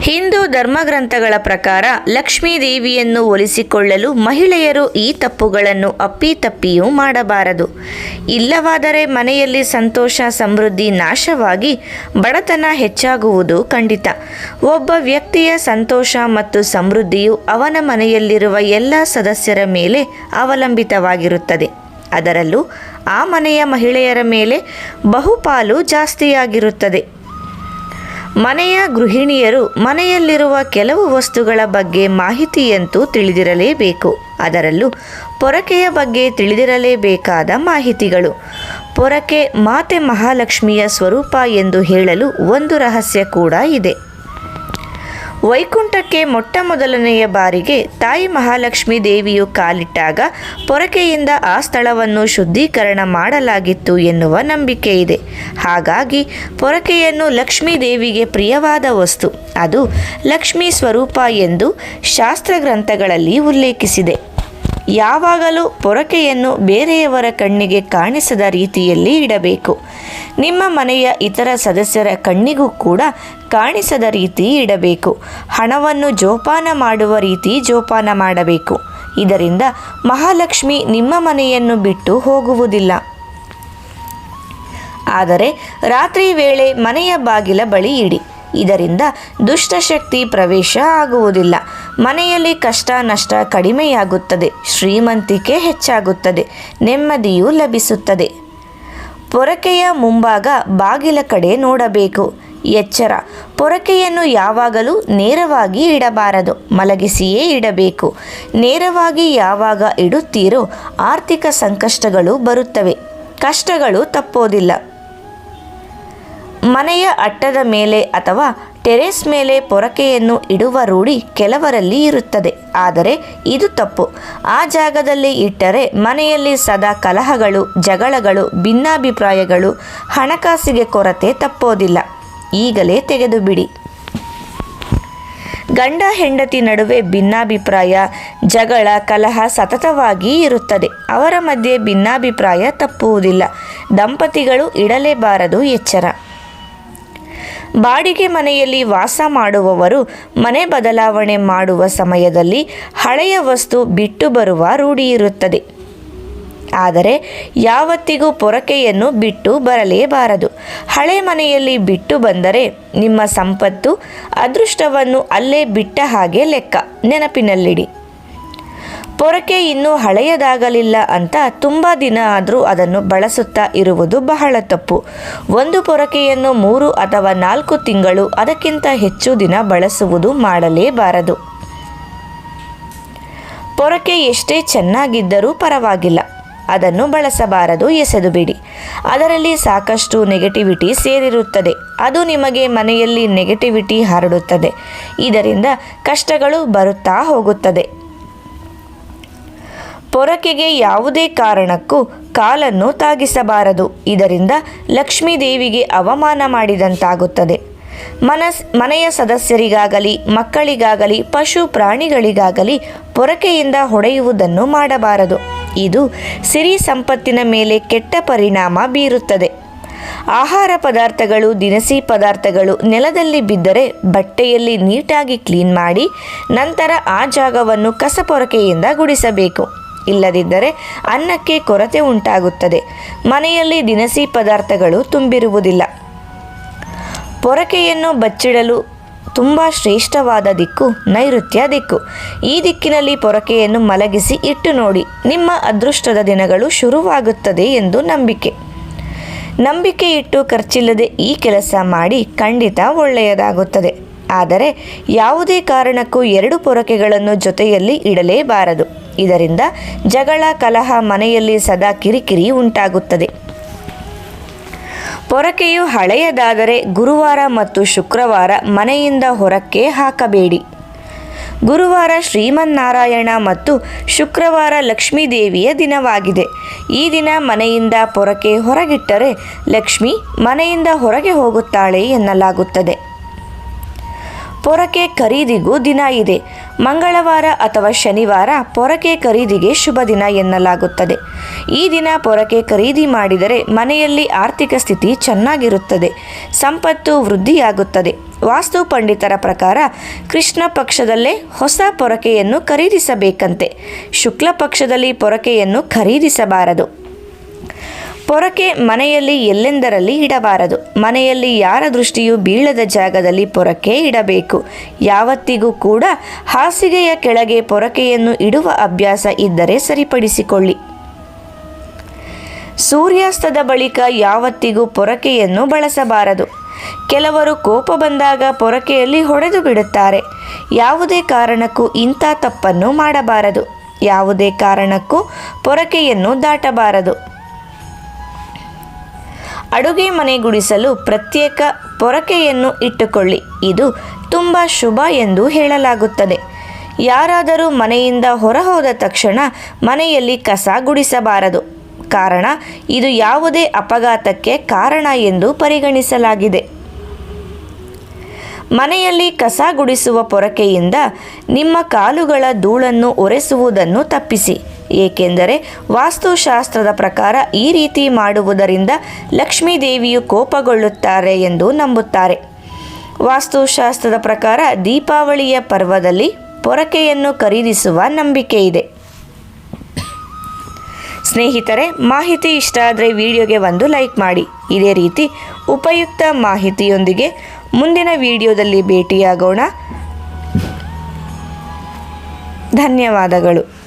ಹಿಂದೂ ಧರ್ಮಗ್ರಂಥಗಳ ಪ್ರಕಾರ ಲಕ್ಷ್ಮೀ ದೇವಿಯನ್ನು ಒಲಿಸಿಕೊಳ್ಳಲು ಮಹಿಳೆಯರು ಈ ತಪ್ಪುಗಳನ್ನು ಅಪ್ಪಿತಪ್ಪಿಯೂ ಮಾಡಬಾರದು. ಇಲ್ಲವಾದರೆ ಮನೆಯಲ್ಲಿ ಸಂತೋಷ ಸಮೃದ್ಧಿ ನಾಶವಾಗಿ ಬಡತನ ಹೆಚ್ಚಾಗುವುದು ಖಂಡಿತ. ಒಬ್ಬ ವ್ಯಕ್ತಿಯ ಸಂತೋಷ ಮತ್ತು ಸಮೃದ್ಧಿಯು ಅವನ ಮನೆಯಲ್ಲಿರುವ ಎಲ್ಲ ಸದಸ್ಯರ ಮೇಲೆ ಅವಲಂಬಿತವಾಗಿರುತ್ತದೆ. ಅದರಲ್ಲೂ ಆ ಮನೆಯ ಮಹಿಳೆಯರ ಮೇಲೆ ಬಹುಪಾಲು ಜಾಸ್ತಿಯಾಗಿರುತ್ತದೆ. ಮನೆಯ ಗೃಹಿಣಿಯರು ಮನೆಯಲ್ಲಿರುವ ಕೆಲವು ವಸ್ತುಗಳ ಬಗ್ಗೆ ಮಾಹಿತಿಯಂತೂ ತಿಳಿದಿರಲೇಬೇಕು. ಅದರಲ್ಲೂ ಪೊರಕೆಯ ಬಗ್ಗೆ ತಿಳಿದಿರಲೇಬೇಕಾದ ಮಾಹಿತಿಗಳು. ಪೊರಕೆ ಮಾತೆ ಮಹಾಲಕ್ಷ್ಮಿಯ ಸ್ವರೂಪ ಎಂದು ಹೇಳಲು ಒಂದು ರಹಸ್ಯ ಕೂಡ ಇದೆ. ವೈಕುಂಠಕ್ಕೆ ಮೊಟ್ಟಮೊದಲನೆಯ ಬಾರಿಗೆ ತಾಯಿ ಮಹಾಲಕ್ಷ್ಮೀ ದೇವಿಯು ಕಾಲಿಟ್ಟಾಗ ಪೊರಕೆಯಿಂದ ಆ ಸ್ಥಳವನ್ನು ಶುದ್ಧೀಕರಣ ಮಾಡಲಾಗಿತ್ತು ಎನ್ನುವ ನಂಬಿಕೆ ಇದೆ. ಹಾಗಾಗಿ ಪೊರಕೆಯನ್ನು ಲಕ್ಷ್ಮೀ ದೇವಿಗೆ ಪ್ರಿಯವಾದ ವಸ್ತು, ಅದು ಲಕ್ಷ್ಮೀ ಸ್ವರೂಪ ಎಂದು ಶಾಸ್ತ್ರಗ್ರಂಥಗಳಲ್ಲಿ ಉಲ್ಲೇಖಿಸಿದೆ. ಯಾವಾಗಲೂ ಪೊರಕೆಯನ್ನು ಬೇರೆಯವರ ಕಣ್ಣಿಗೆ ಕಾಣಿಸದ ರೀತಿಯಲ್ಲಿ ಇಡಬೇಕು. ನಿಮ್ಮ ಮನೆಯ ಇತರ ಸದಸ್ಯರ ಕಣ್ಣಿಗೂ ಕೂಡ ಕಾಣಿಸದ ರೀತಿ ಇಡಬೇಕು. ಹಣವನ್ನು ಜೋಪಾನ ಮಾಡುವ ರೀತಿ ಜೋಪಾನ ಮಾಡಬೇಕು. ಇದರಿಂದ ಮಹಾಲಕ್ಷ್ಮಿ ನಿಮ್ಮ ಮನೆಯನ್ನು ಬಿಟ್ಟು ಹೋಗುವುದಿಲ್ಲ. ಆದರೆ ರಾತ್ರಿ ವೇಳೆ ಮನೆಯ ಬಾಗಿಲ ಬಳಿ ಇಡಿ. ಇದರಿಂದ ದುಷ್ಟಶಕ್ತಿ ಪ್ರವೇಶ ಆಗುವುದಿಲ್ಲ. ಮನೆಯಲ್ಲಿ ಕಷ್ಟ ನಷ್ಟ ಕಡಿಮೆಯಾಗುತ್ತದೆ, ಶ್ರೀಮಂತಿಕೆ ಹೆಚ್ಚಾಗುತ್ತದೆ, ನೆಮ್ಮದಿಯೂ ಲಭಿಸುತ್ತದೆ. ಪೊರಕೆಯ ಮುಂಭಾಗ ಬಾಗಿಲ ಕಡೆ ನೋಡಬೇಕು. ಎಚ್ಚರ: ಪೊರಕೆಯನ್ನು ಯಾವಾಗಲೂ ನೇರವಾಗಿ ಇಡಬಾರದು, ಮಲಗಿಸಿಯೇ ಇಡಬೇಕು. ನೇರವಾಗಿ ಯಾವಾಗ ಇಡುತ್ತೀರೋ ಆರ್ಥಿಕ ಸಂಕಷ್ಟಗಳು ಬರುತ್ತವೆ, ಕಷ್ಟಗಳು ತಪ್ಪೋದಿಲ್ಲ. ಮನೆಯ ಅಟ್ಟದ ಮೇಲೆ ಅಥವಾ ಟೆರೇಸ್ ಮೇಲೆ ಪೊರಕೆಯನ್ನು ಇಡುವ ರೂಢಿ ಕೆಲವರಲ್ಲಿ ಇರುತ್ತದೆ. ಆದರೆ ಇದು ತಪ್ಪು. ಆ ಜಾಗದಲ್ಲಿ ಇಟ್ಟರೆ ಮನೆಯಲ್ಲಿ ಸದಾ ಕಲಹಗಳು, ಜಗಳಗಳು, ಭಿನ್ನಾಭಿಪ್ರಾಯಗಳು, ಹಣಕಾಸಿಗೆ ಕೊರತೆ ತಪ್ಪೋದಿಲ್ಲ. ಈಗಲೇ ತೆಗೆದು ಬಿಡಿ. ಗಂಡ ಹೆಂಡತಿ ನಡುವೆ ಭಿನ್ನಾಭಿಪ್ರಾಯ, ಜಗಳ, ಕಲಹ ಸತತವಾಗಿ ಇರುತ್ತದೆ. ಅವರ ಮಧ್ಯೆ ಭಿನ್ನಾಭಿಪ್ರಾಯ ತಪ್ಪುವುದಿಲ್ಲ. ದಂಪತಿಗಳು ಇಡಲೇಬಾರದು. ಎಚ್ಚರ: ಬಾಡಿಗೆ ಮನೆಯಲ್ಲಿ ವಾಸ ಮಾಡುವವರು ಮನೆ ಬದಲಾವಣೆ ಮಾಡುವ ಸಮಯದಲ್ಲಿ ಹಳೆಯ ವಸ್ತು ಬಿಟ್ಟು ಬರುವ ರೂಢಿಯಿರುತ್ತದೆ. ಆದರೆ ಯಾವತ್ತಿಗೂ ಪೊರಕೆಯನ್ನು ಬಿಟ್ಟು ಬರಲೇಬಾರದು. ಹಳೆ ಮನೆಯಲ್ಲಿ ಬಿಟ್ಟು ಬಂದರೆ ನಿಮ್ಮ ಸಂಪತ್ತು, ಅದೃಷ್ಟವನ್ನು ಅಲ್ಲೇ ಬಿಟ್ಟ ಹಾಗೆ ಲೆಕ್ಕ. ನೆನಪಿನಲ್ಲಿಡಿ. ಪೊರಕೆ ಇನ್ನೂ ಹಳೆಯದಾಗಲಿಲ್ಲ ಅಂತ ತುಂಬ ದಿನ ಆದರೂ ಅದನ್ನು ಬಳಸುತ್ತಾ ಇರುವುದು ಬಹಳ ತಪ್ಪು. ಒಂದು ಪೊರಕೆಯನ್ನು 3 ಅಥವಾ 4 ತಿಂಗಳು, ಅದಕ್ಕಿಂತ ಹೆಚ್ಚು ದಿನ ಬಳಸುವುದು ಮಾಡಲೇಬಾರದು. ಪೊರಕೆ ಎಷ್ಟೇ ಚೆನ್ನಾಗಿದ್ದರೂ ಪರವಾಗಿಲ್ಲ, ಅದನ್ನು ಬಳಸಬಾರದು, ಎಸೆದು ಬಿಡಿ. ಅದರಲ್ಲಿ ಸಾಕಷ್ಟು ನೆಗೆಟಿವಿಟಿ ಸೇರಿರುತ್ತದೆ. ಅದು ನಿಮಗೆ ಮನೆಯಲ್ಲಿ ನೆಗೆಟಿವಿಟಿ ಹರಡುತ್ತದೆ. ಇದರಿಂದ ಕಷ್ಟಗಳು ಬರುತ್ತಾ ಹೋಗುತ್ತದೆ. ಪೊರಕೆಗೆ ಯಾವುದೇ ಕಾರಣಕ್ಕೂ ಕಾಲನ್ನು ತಾಗಿಸಬಾರದು. ಇದರಿಂದ ಲಕ್ಷ್ಮೀ ದೇವಿಗೆ ಅವಮಾನ ಮಾಡಿದಂತಾಗುತ್ತದೆ. ಮನೆಯ ಸದಸ್ಯರಿಗಾಗಲಿ, ಮಕ್ಕಳಿಗಾಗಲಿ, ಪಶು ಪ್ರಾಣಿಗಳಿಗಾಗಲಿ ಪೊರಕೆಯಿಂದ ಹೊಡೆಯುವುದನ್ನು ಮಾಡಬಾರದು. ಇದು ಸಿರಿ ಸಂಪತ್ತಿನ ಮೇಲೆ ಕೆಟ್ಟ ಪರಿಣಾಮ ಬೀರುತ್ತದೆ. ಆಹಾರ ಪದಾರ್ಥಗಳು, ದಿನಸಿ ಪದಾರ್ಥಗಳು ನೆಲದಲ್ಲಿ ಬಿದ್ದರೆ ಬಟ್ಟೆಯಲ್ಲಿ ನೀಟಾಗಿ ಕ್ಲೀನ್ ಮಾಡಿ ನಂತರ ಆ ಜಾಗವನ್ನು ಕಸಪೊರಕೆಯಿಂದ ಗುಡಿಸಬೇಕು. ಇಲ್ಲದಿದ್ದರೆ ಅನ್ನಕ್ಕೆ ಕೊರತೆ ಉಂಟಾಗುತ್ತದೆ. ಮನೆಯಲ್ಲಿ ದಿನಸಿ ಪದಾರ್ಥಗಳು ತುಂಬಿರುವುದಿಲ್ಲ. ಪೊರಕೆಯನ್ನು ಬಚ್ಚಿಡಲು ತುಂಬ ಶ್ರೇಷ್ಠವಾದ ದಿಕ್ಕು ನೈಋತ್ಯ ದಿಕ್ಕು. ಈ ದಿಕ್ಕಿನಲ್ಲಿ ಪೊರಕೆಯನ್ನು ಮಲಗಿಸಿ ಇಟ್ಟು ನೋಡಿ. ನಿಮ್ಮ ಅದೃಷ್ಟದ ದಿನಗಳು ಶುರುವಾಗುತ್ತದೆ ಎಂದು ನಂಬಿಕೆ ಇಟ್ಟು ಖರ್ಚಿಲ್ಲದೆ ಈ ಕೆಲಸ ಮಾಡಿ, ಖಂಡಿತ ಒಳ್ಳೆಯದಾಗುತ್ತದೆ. ಆದರೆ ಯಾವುದೇ ಕಾರಣಕ್ಕೂ 2 ಪೊರಕೆಗಳನ್ನು ಜೊತೆಯಲ್ಲಿ ಇಡಲೇಬಾರದು. ಇದರಿಂದ ಜಗಳ, ಕಲಹ, ಮನೆಯಲ್ಲಿ ಸದಾ ಕಿರಿಕಿರಿ ಉಂಟಾಗುತ್ತದೆ. ಪೊರಕೆಯು ಹಳೆಯದಾದರೆ ಗುರುವಾರ ಮತ್ತು ಶುಕ್ರವಾರ ಮನೆಯಿಂದ ಹೊರಕ್ಕೆ ಹಾಕಬೇಡಿ. ಗುರುವಾರ ಶ್ರೀಮನ್ನಾರಾಯಣ ಮತ್ತು ಶುಕ್ರವಾರ ಲಕ್ಷ್ಮೀದೇವಿಯ ದಿನವಾಗಿದೆ. ಈ ದಿನ ಮನೆಯಿಂದ ಪೊರಕೆ ಹೊರಗಿಟ್ಟರೆ ಲಕ್ಷ್ಮಿ ಮನೆಯಿಂದ ಹೊರಗೆ ಹೋಗುತ್ತಾಳೆ ಎನ್ನಲಾಗುತ್ತದೆ. ಪೊರಕೆ ಖರೀದಿಗೂ ದಿನ ಇದೆ. ಮಂಗಳವಾರ ಅಥವಾ ಶನಿವಾರ ಪೊರಕೆ ಖರೀದಿಗೆ ಶುಭ ದಿನ ಎನ್ನಲಾಗುತ್ತದೆ. ಈ ದಿನ ಪೊರಕೆ ಖರೀದಿ ಮಾಡಿದರೆ ಮನೆಯಲ್ಲಿ ಆರ್ಥಿಕ ಸ್ಥಿತಿ ಚೆನ್ನಾಗಿರುತ್ತದೆ, ಸಂಪತ್ತು ವೃದ್ಧಿಯಾಗುತ್ತದೆ. ವಾಸ್ತು ಪಂಡಿತರ ಪ್ರಕಾರ ಕೃಷ್ಣ ಪಕ್ಷದಲ್ಲೇ ಹೊಸ ಪೊರಕೆಯನ್ನು ಖರೀದಿಸಬೇಕಂತೆ. ಶುಕ್ಲ ಪಕ್ಷದಲ್ಲಿ ಪೊರಕೆಯನ್ನು ಖರೀದಿಸಬಾರದು. ಪೊರಕೆ ಮನೆಯಲ್ಲಿ ಎಲ್ಲೆಂದರಲ್ಲಿ ಇಡಬಾರದು. ಮನೆಯಲ್ಲಿ ಯಾರ ದೃಷ್ಟಿಯೂ ಬೀಳದ ಜಾಗದಲ್ಲಿ ಪೊರಕೆ ಇಡಬೇಕು. ಯಾವತ್ತಿಗೂ ಕೂಡ ಹಾಸಿಗೆಯ ಕೆಳಗೆ ಪೊರಕೆಯನ್ನು ಇಡುವ ಅಭ್ಯಾಸ ಇದ್ದರೆ ಸರಿಪಡಿಸಿಕೊಳ್ಳಿ. ಸೂರ್ಯಾಸ್ತದ ಬಳಿಕ ಯಾವತ್ತಿಗೂ ಪೊರಕೆಯನ್ನು ಬಳಸಬಾರದು. ಕೆಲವರು ಕೋಪ ಬಂದಾಗ ಪೊರಕೆಯಲ್ಲಿ ಹೊಡೆದು ಬಿಡುತ್ತಾರೆ. ಯಾವುದೇ ಕಾರಣಕ್ಕೂ ಇಂಥ ತಪ್ಪನ್ನು ಮಾಡಬಾರದು. ಯಾವುದೇ ಕಾರಣಕ್ಕೂ ಪೊರಕೆಯನ್ನು ದಾಟಬಾರದು. ಅಡುಗೆ ಮನೆ ಗುಡಿಸಲು ಪ್ರತ್ಯೇಕ ಪೊರಕೆಯನ್ನು ಇಟ್ಟುಕೊಳ್ಳಿ. ಇದು ತುಂಬ ಶುಭ ಎಂದು ಹೇಳಲಾಗುತ್ತದೆ. ಯಾರಾದರೂ ಮನೆಯಿಂದ ಹೊರಹೋದ ತಕ್ಷಣ ಮನೆಯಲ್ಲಿ ಕಸ ಗುಡಿಸಬಾರದು. ಕಾರಣ ಇದು ಯಾವುದೇ ಅಪಘಾತಕ್ಕೆ ಕಾರಣ ಎಂದು ಪರಿಗಣಿಸಲಾಗಿದೆ. ಮನೆಯಲ್ಲಿ ಕಸ ಗುಡಿಸುವ ಪೊರಕೆಯಿಂದ ನಿಮ್ಮ ಕಾಲುಗಳ ಧೂಳನ್ನು ಒರೆಸುವುದನ್ನು ತಪ್ಪಿಸಿ. ಏಕೆಂದರೆ ವಾಸ್ತುಶಾಸ್ತ್ರದ ಪ್ರಕಾರ ಈ ರೀತಿ ಮಾಡುವುದರಿಂದ ಲಕ್ಷ್ಮೀದೇವಿಯು ಕೋಪಗೊಳ್ಳುತ್ತಾರೆ ಎಂದು ನಂಬುತ್ತಾರೆ. ವಾಸ್ತುಶಾಸ್ತ್ರದ ಪ್ರಕಾರ ದೀಪಾವಳಿಯ ಪರ್ವದಲ್ಲಿ ಪೊರಕೆಯನ್ನು ಖರೀದಿಸುವ ನಂಬಿಕೆ ಇದೆ. ಸ್ನೇಹಿತರೆ, ಮಾಹಿತಿ ಇಷ್ಟ ಆದರೆ ವಿಡಿಯೋಗೆ ಒಂದು ಲೈಕ್ ಮಾಡಿ. ಇದೇ ರೀತಿ ಉಪಯುಕ್ತ ಮಾಹಿತಿಯೊಂದಿಗೆ ಮುಂದಿನ ವಿಡಿಯೋದಲ್ಲಿ ಭೇಟಿಯಾಗೋಣ. ಧನ್ಯವಾದಗಳು.